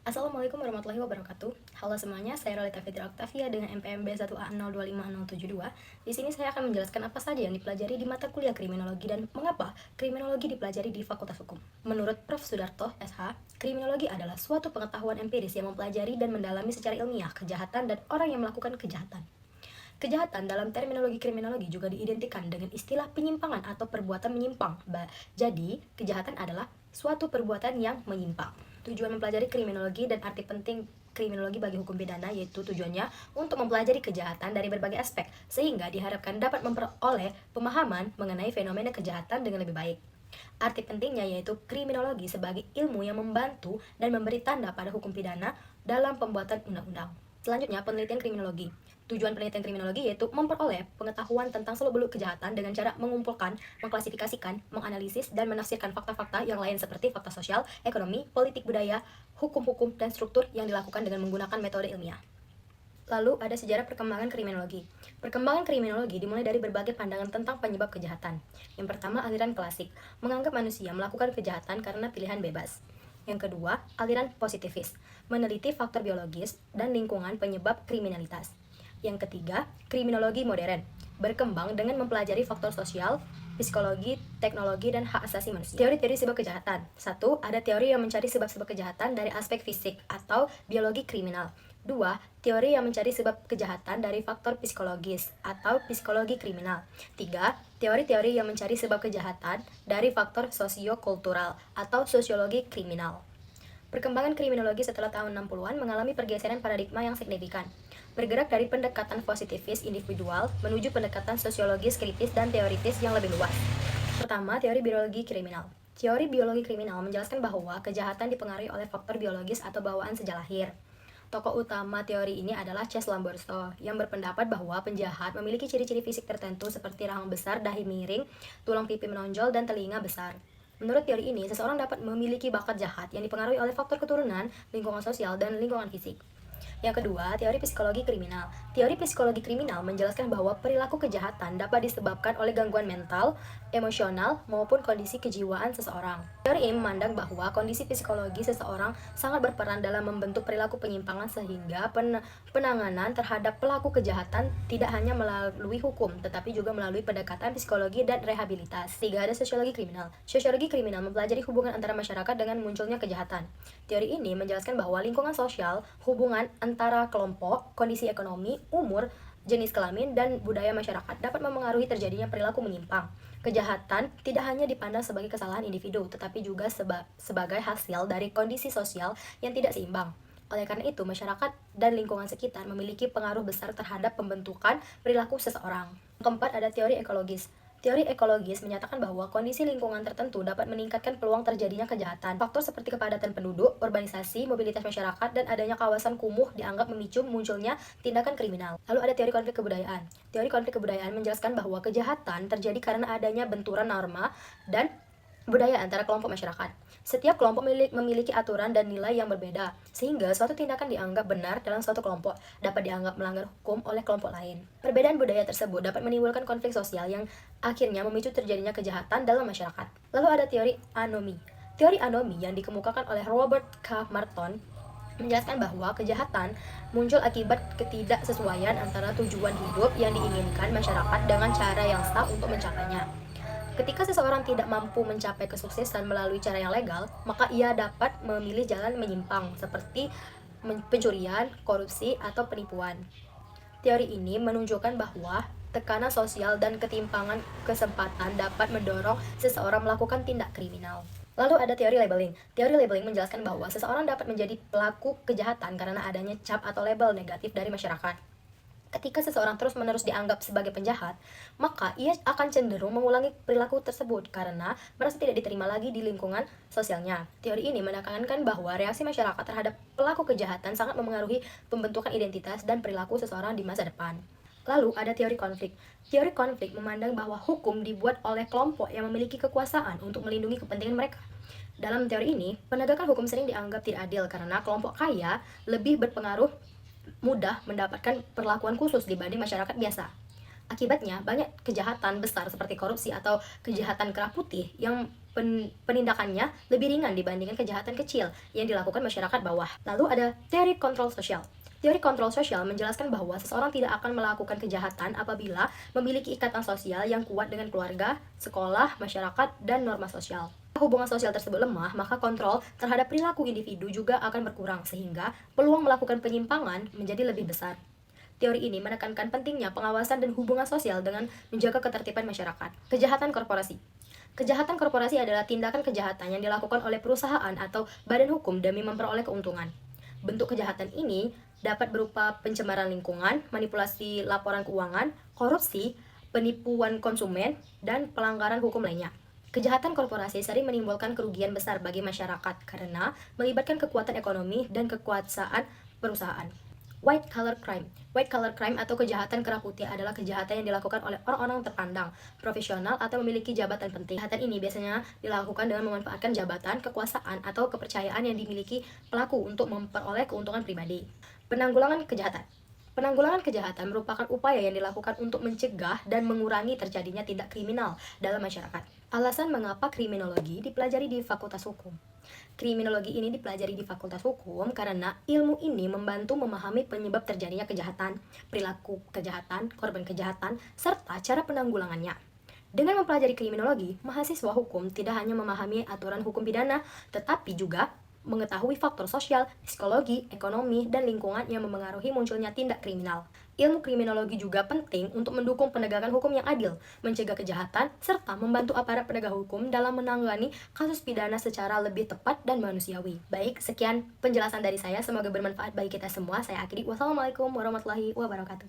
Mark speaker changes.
Speaker 1: Assalamualaikum warahmatullahi wabarakatuh. Halo semuanya, saya Rolita Fitri Octavia dengan NPM B1A025072. Di sini saya akan menjelaskan apa saja yang dipelajari di mata kuliah kriminologi dan mengapa kriminologi dipelajari di Fakultas Hukum. Menurut Prof. Sudarto, SH, kriminologi adalah suatu pengetahuan empiris yang mempelajari dan mendalami secara ilmiah kejahatan dan orang yang melakukan kejahatan. Kejahatan dalam terminologi kriminologi juga diidentikan dengan istilah penyimpangan atau perbuatan menyimpang. Jadi, kejahatan adalah suatu perbuatan yang menyimpang. Tujuan mempelajari kriminologi dan arti penting kriminologi bagi hukum pidana yaitu tujuannya untuk mempelajari kejahatan dari berbagai aspek, sehingga diharapkan dapat memperoleh pemahaman mengenai fenomena kejahatan dengan lebih baik. Arti pentingnya yaitu kriminologi sebagai ilmu yang membantu dan memberi tanda pada hukum pidana dalam pembuatan undang-undang. Selanjutnya, penelitian kriminologi. Tujuan penelitian kriminologi yaitu memperoleh pengetahuan tentang seluk-beluk kejahatan dengan cara mengumpulkan, mengklasifikasikan, menganalisis, dan menafsirkan fakta-fakta yang lain seperti fakta sosial, ekonomi, politik budaya, hukum-hukum, dan struktur yang dilakukan dengan menggunakan metode ilmiah. Lalu ada sejarah perkembangan kriminologi. Perkembangan kriminologi dimulai dari berbagai pandangan tentang penyebab kejahatan. Yang pertama, aliran klasik, menganggap manusia melakukan kejahatan karena pilihan bebas. Yang kedua, aliran positivis, meneliti faktor biologis dan lingkungan penyebab kriminalitas. Yang ketiga, kriminologi modern, berkembang dengan mempelajari faktor sosial, psikologi, teknologi, dan hak asasi manusia. Teori-teori sebab kejahatan. 1. Ada teori yang mencari sebab-sebab kejahatan dari aspek fisik atau biologi kriminal. 2. Teori yang mencari sebab kejahatan dari faktor psikologis atau psikologi kriminal. 3. Teori-teori yang mencari sebab kejahatan dari faktor sosiokultural atau sosiologi kriminal. Perkembangan kriminologi setelah tahun 60-an mengalami pergeseran paradigma yang signifikan, bergerak dari pendekatan positivis individual menuju pendekatan sosiologis kritis dan teoritis yang lebih luas. Pertama, teori biologi kriminal. Teori biologi kriminal menjelaskan bahwa kejahatan dipengaruhi oleh faktor biologis atau bawaan sejak lahir. Tokoh utama teori ini adalah Chess Lamberto, yang berpendapat bahwa penjahat memiliki ciri-ciri fisik tertentu seperti rahang besar, dahi miring, tulang pipi menonjol, dan telinga besar. Menurut teori ini, seseorang dapat memiliki bakat jahat yang dipengaruhi oleh faktor keturunan, lingkungan sosial, dan lingkungan fisik. Yang kedua, teori psikologi kriminal. Teori psikologi kriminal menjelaskan bahwa perilaku kejahatan dapat disebabkan oleh gangguan mental, emosional, maupun kondisi kejiwaan seseorang. Teori ini memandang bahwa kondisi psikologi seseorang sangat berperan dalam membentuk perilaku penyimpangan sehingga penanganan terhadap pelaku kejahatan tidak hanya melalui hukum, tetapi juga melalui pendekatan psikologi dan rehabilitasi. 3. Ada sosiologi kriminal. Sosiologi kriminal mempelajari hubungan antara masyarakat dengan munculnya kejahatan. Teori ini menjelaskan bahwa lingkungan sosial, hubungan antara kelompok, kondisi ekonomi, umur, jenis kelamin, dan budaya masyarakat dapat memengaruhi terjadinya perilaku menyimpang. Kejahatan tidak hanya dipandang sebagai kesalahan individu, tetapi juga sebagai hasil dari kondisi sosial yang tidak seimbang. Oleh karena itu, masyarakat dan lingkungan sekitar memiliki pengaruh besar terhadap pembentukan perilaku seseorang. Keempat, ada teori ekologis. Teori ekologis menyatakan bahwa kondisi lingkungan tertentu dapat meningkatkan peluang terjadinya kejahatan. Faktor seperti kepadatan penduduk, urbanisasi, mobilitas masyarakat, dan adanya kawasan kumuh dianggap memicu munculnya tindakan kriminal. Lalu ada teori konflik kebudayaan. Teori konflik kebudayaan menjelaskan bahwa kejahatan terjadi karena adanya benturan norma dan budaya antara kelompok masyarakat. Setiap kelompok memiliki aturan dan nilai yang berbeda, sehingga suatu tindakan dianggap benar dalam suatu kelompok dapat dianggap melanggar hukum oleh kelompok lain. Perbedaan budaya tersebut dapat menimbulkan konflik sosial yang akhirnya memicu terjadinya kejahatan dalam masyarakat. Lalu ada teori anomi. Teori anomi yang dikemukakan oleh Robert K. Martin menjelaskan bahwa kejahatan muncul akibat ketidaksesuaian antara tujuan hidup yang diinginkan masyarakat dengan cara yang sah untuk mencapainya. Ketika seseorang tidak mampu mencapai kesuksesan melalui cara yang legal, maka ia dapat memilih jalan menyimpang seperti pencurian, korupsi, atau penipuan. Teori ini menunjukkan bahwa tekanan sosial dan ketimpangan kesempatan dapat mendorong seseorang melakukan tindak kriminal. Lalu ada teori labeling. Teori labeling menjelaskan bahwa seseorang dapat menjadi pelaku kejahatan karena adanya cap atau label negatif dari masyarakat. Ketika seseorang terus-menerus dianggap sebagai penjahat, maka ia akan cenderung mengulangi perilaku tersebut karena merasa tidak diterima lagi di lingkungan sosialnya. Teori ini menekankan bahwa reaksi masyarakat terhadap pelaku kejahatan sangat memengaruhi pembentukan identitas dan perilaku seseorang di masa depan. Lalu ada teori konflik. Teori konflik memandang bahwa hukum dibuat oleh kelompok yang memiliki kekuasaan untuk melindungi kepentingan mereka. Dalam teori ini, penegakan hukum sering dianggap tidak adil karena kelompok kaya lebih berpengaruh mudah mendapatkan perlakuan khusus dibanding masyarakat biasa. Akibatnya, banyak kejahatan besar seperti korupsi atau kejahatan kerah putih yang penindakannya lebih ringan dibandingkan kejahatan kecil yang dilakukan masyarakat bawah. Lalu ada teori kontrol sosial. Teori kontrol sosial menjelaskan bahwa seseorang tidak akan melakukan kejahatan apabila memiliki ikatan sosial yang kuat dengan keluarga, sekolah, masyarakat, dan norma sosial. Jika hubungan sosial tersebut lemah, maka kontrol terhadap perilaku individu juga akan berkurang, sehingga peluang melakukan penyimpangan menjadi lebih besar. Teori ini menekankan pentingnya pengawasan dan hubungan sosial dengan menjaga ketertiban masyarakat. Kejahatan korporasi. Kejahatan korporasi adalah tindakan kejahatan yang dilakukan oleh perusahaan atau badan hukum demi memperoleh keuntungan. Bentuk kejahatan ini dapat berupa pencemaran lingkungan, manipulasi laporan keuangan, korupsi, penipuan konsumen, dan pelanggaran hukum lainnya. Kejahatan korporasi sering menimbulkan kerugian besar bagi masyarakat karena melibatkan kekuatan ekonomi dan kekuasaan perusahaan. White collar crime. White collar crime atau kejahatan kerah putih adalah kejahatan yang dilakukan oleh orang-orang terpandang, profesional, atau memiliki jabatan penting. Kejahatan ini biasanya dilakukan dengan memanfaatkan jabatan, kekuasaan, atau kepercayaan yang dimiliki pelaku untuk memperoleh keuntungan pribadi. Penanggulangan kejahatan. Penanggulangan kejahatan merupakan upaya yang dilakukan untuk mencegah dan mengurangi terjadinya tindak kriminal dalam masyarakat. Alasan mengapa kriminologi dipelajari di Fakultas Hukum. Kriminologi ini dipelajari di Fakultas Hukum karena ilmu ini membantu memahami penyebab terjadinya kejahatan, perilaku kejahatan, korban kejahatan, serta cara penanggulangannya. Dengan mempelajari kriminologi, mahasiswa hukum tidak hanya memahami aturan hukum pidana, tetapi juga mengetahui faktor sosial, psikologi, ekonomi, dan lingkungan yang memengaruhi munculnya tindak kriminal. Ilmu kriminologi juga penting untuk mendukung penegakan hukum yang adil, mencegah kejahatan, serta membantu aparat penegak hukum dalam menangani kasus pidana secara lebih tepat dan manusiawi. Baik, sekian penjelasan dari saya. Semoga bermanfaat bagi kita semua. Saya akhiri. Wassalamualaikum warahmatullahi wabarakatuh.